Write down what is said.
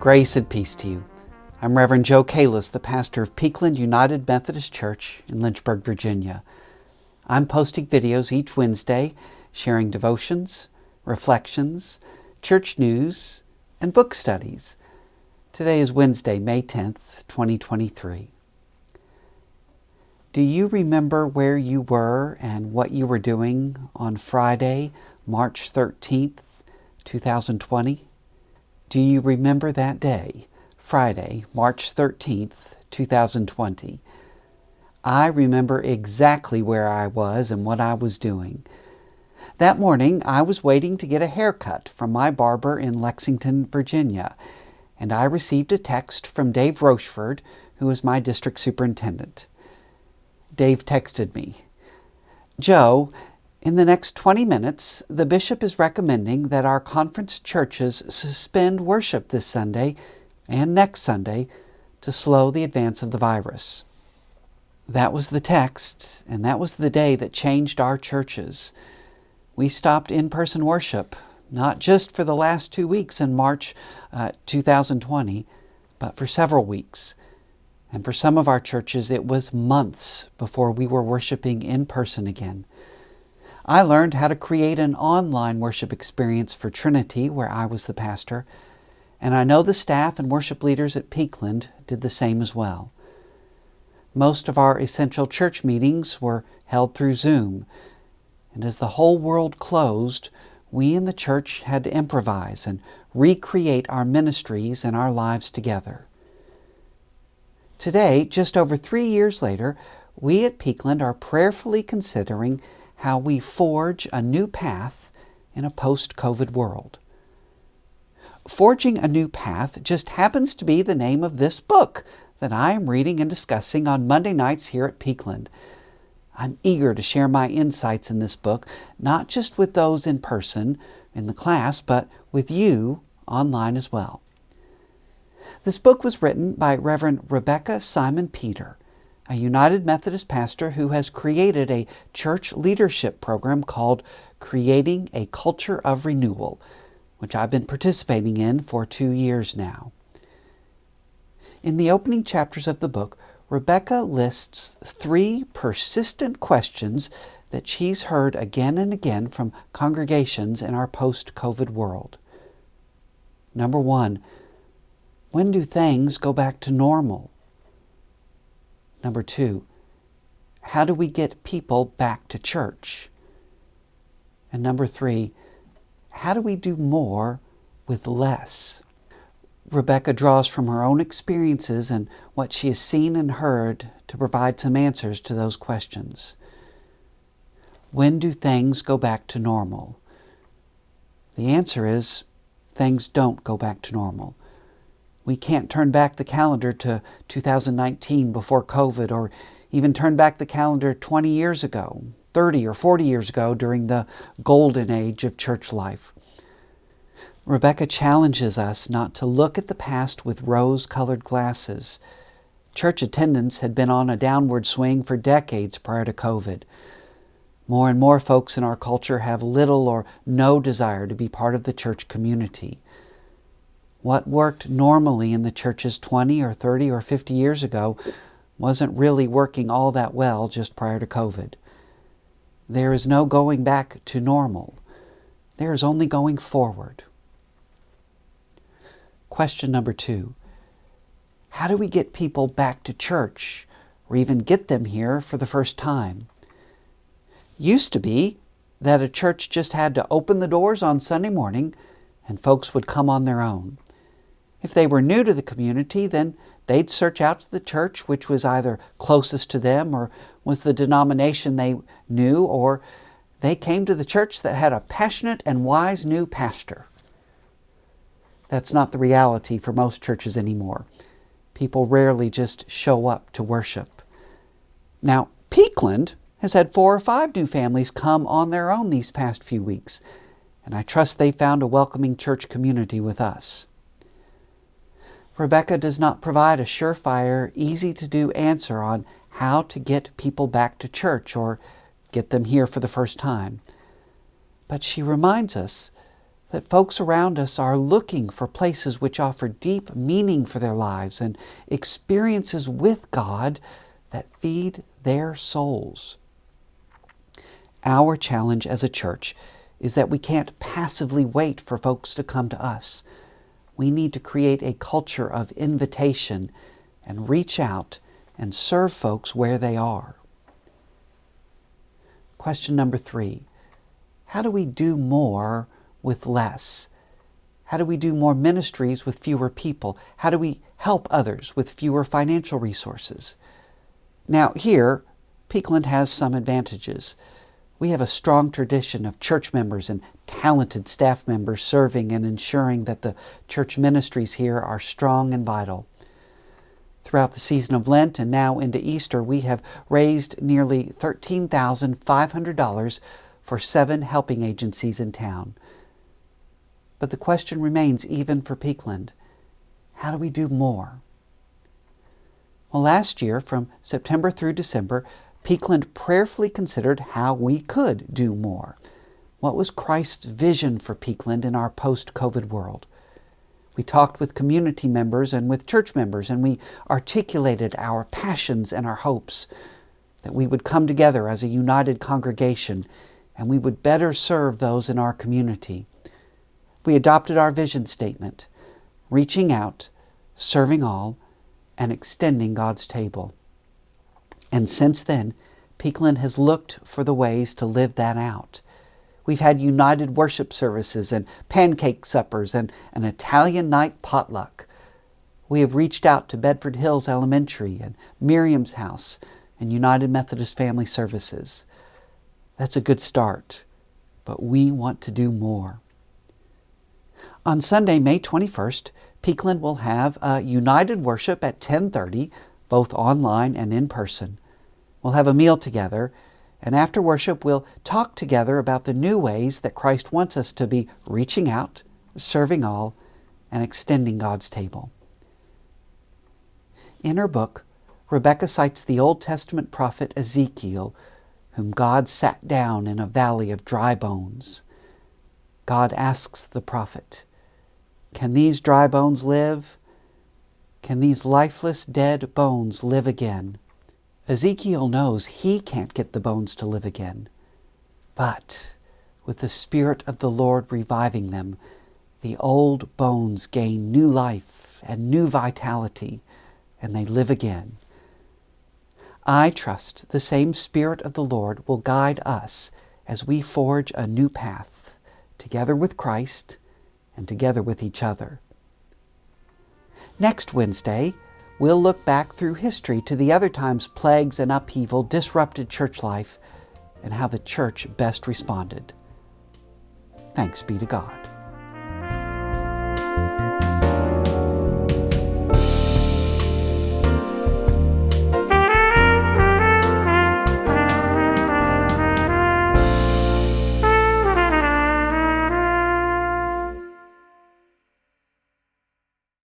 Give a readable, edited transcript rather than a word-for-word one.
Grace and peace to you. I'm Reverend Joe Cailles, the pastor of Peakland United Methodist Church in Lynchburg, Virginia. I'm posting videos each Wednesday sharing devotions, reflections, church news, and book studies. Today is Wednesday, May 10th, 2023. Do you remember where you were and what you were doing on Friday, March 13th, 2020? Do you remember that day, Friday, March 13th, 2020? I remember exactly where I was and what I was doing. That morning, I was waiting to get a haircut from my barber in Lexington, Virginia, and I received a text from Dave Rochford, who is my district superintendent. Dave texted me, "Joe, in the next 20 minutes, the bishop is recommending that our conference churches suspend worship this Sunday and next Sunday to slow the advance of the virus." That was the text, and that was the day that changed our churches. We stopped in-person worship, not just for the last 2 weeks in March 2020, but for several weeks. And for some of our churches, it was months before we were worshiping in person again. I learned how to create an online worship experience for Trinity, where I was the pastor, and I know the staff and worship leaders at Peakland did the same as well. Most of our essential church meetings were held through Zoom, and as the whole world closed, we in the church had to improvise and recreate our ministries and our lives together. Today, just over 3 years later, we at Peakland are prayerfully considering how we forge a new path in a post-COVID world. Forging a New Path just happens to be the name of this book that I am reading and discussing on Monday nights here at Peakland. I'm eager to share my insights in this book, not just with those in person in the class, but with you online as well. This book was written by Reverend Rebecca Simon Peter, a United Methodist pastor who has created a church leadership program called Creating a Culture of Renewal, which I've been participating in for 2 years now. In the opening chapters of the book, Rebecca lists 3 persistent questions that she's heard again and again from congregations in our post-COVID world. Number 1, when do things go back to normal? Number 2, how do we get people back to church? And number 3, how do we do more with less? Rebecca draws from her own experiences and what she has seen and heard to provide some answers to those questions. When do things go back to normal? The answer is, things don't go back to normal. We can't turn back the calendar to 2019 before COVID, or even turn back the calendar 20 years ago, 30 or 40 years ago during the golden age of church life. Rebecca challenges us not to look at the past with rose-colored glasses. Church attendance had been on a downward swing for decades prior to COVID. More and more folks in our culture have little or no desire to be part of the church community. What worked normally in the churches 20 or 30 or 50 years ago wasn't really working all that well just prior to COVID. There is no going back to normal. There is only going forward. Question number 2. How do we get people back to church, or even get them here for the first time? Used to be that a church just had to open the doors on Sunday morning and folks would come on their own. If they were new to the community, then they'd search out to the church which was either closest to them or was the denomination they knew, or they came to the church that had a passionate and wise new pastor. That's not the reality for most churches anymore. People rarely just show up to worship. Now, Peakland has had 4 or 5 new families come on their own these past few weeks, and I trust they found a welcoming church community with us. Rebecca does not provide a surefire, easy-to-do answer on how to get people back to church or get them here for the first time. But she reminds us that folks around us are looking for places which offer deep meaning for their lives and experiences with God that feed their souls. Our challenge as a church is that we can't passively wait for folks to come to us. We need to create a culture of invitation and reach out and serve folks where they are. Question number 3. How do we do more with less? How do we do more ministries with fewer people? How do we help others with fewer financial resources? Now here, Peakland has some advantages. We have a strong tradition of church members and talented staff members serving and ensuring that the church ministries here are strong and vital. Throughout the season of Lent and now into Easter, we have raised nearly $13,500 for 7 helping agencies in town. But the question remains even for Peakland. How do we do more? Well, last year, from September through December, Peakland prayerfully considered how we could do more. What was Christ's vision for Peakland in our post-COVID world? We talked with community members and with church members, and we articulated our passions and our hopes that we would come together as a united congregation and we would better serve those in our community. We adopted our vision statement, reaching out, serving all, and extending God's table. And since then, Peakland has looked for the ways to live that out. We've had united worship services and pancake suppers and an Italian night potluck. We have reached out to Bedford Hills Elementary and Miriam's House and United Methodist Family Services. That's a good start, but we want to do more. On Sunday, May 21st, Peakland will have a united worship at 10:30, both online and in person. We'll have a meal together, and after worship, we'll talk together about the new ways that Christ wants us to be reaching out, serving all, and extending God's table. In her book, Rebecca cites the Old Testament prophet Ezekiel, whom God sat down in a valley of dry bones. God asks the prophet, "Can these dry bones live? Can these lifeless, dead bones live again?" Ezekiel knows he can't get the bones to live again. But with the Spirit of the Lord reviving them, the old bones gain new life and new vitality, and they live again. I trust the same Spirit of the Lord will guide us as we forge a new path, together with Christ and together with each other. Next Wednesday, we'll look back through history to the other times plagues and upheaval disrupted church life and how the church best responded. Thanks be to God.